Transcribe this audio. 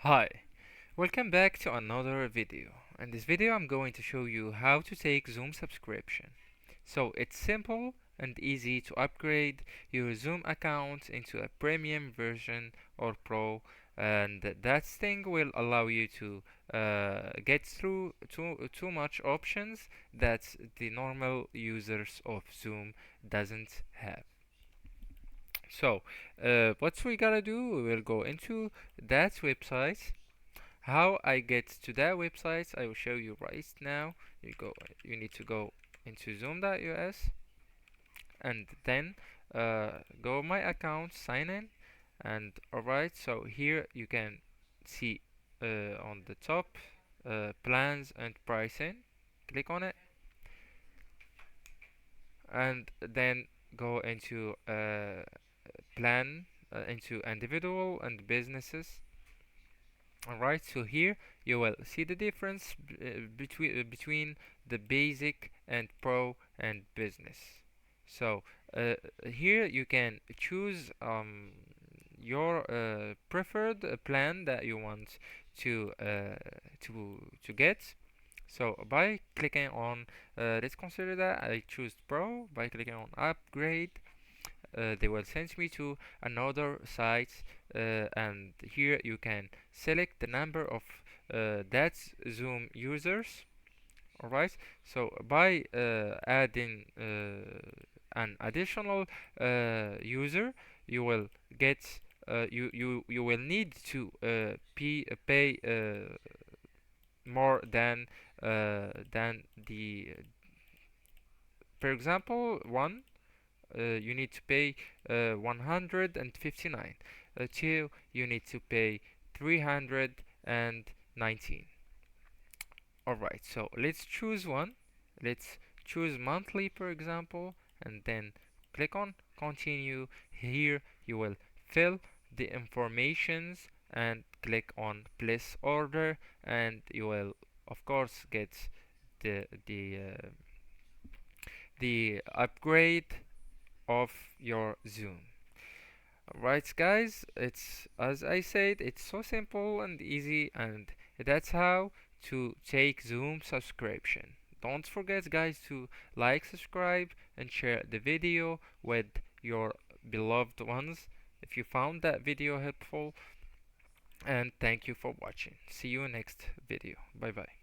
Hi, welcome back to another video. In this video I'm going to show you how to take Zoom subscription. So it's simple and easy to upgrade your Zoom account into a premium version or Pro, and that thing will allow you to get through too much options that the normal users of Zoom doesn't have. So what we gotta do, we will go into that website. How I get to that website, I will show you right now. You need to go into zoom.us and then go my account, sign in, and alright. So here you can see on the top plans and pricing. Click on it and then go into plan into individual and businesses. Alright, so here you will see the difference between the basic and pro and business. So here you can choose your preferred plan that you want to get. So by clicking on let's consider that I choose pro. By clicking on upgrade, they will send me to another site, and here you can select the number of that Zoom users. Alright, so by adding an additional user, you will get you will need to pay more than the for example one you need to pay 159. 2 you need to pay 319. Alright, so let's choose one. Let's choose monthly, for example, and then click on continue. Here you will fill the informations and click on place order, and you will of course get the the upgrade of your Zoom. Right, guys, it's as I said, it's so simple and easy, and that's how to take Zoom subscription. Don't forget, guys, to like, subscribe, and share the video with your beloved ones if you found that video helpful. And thank you for watching. See you next video. Bye bye.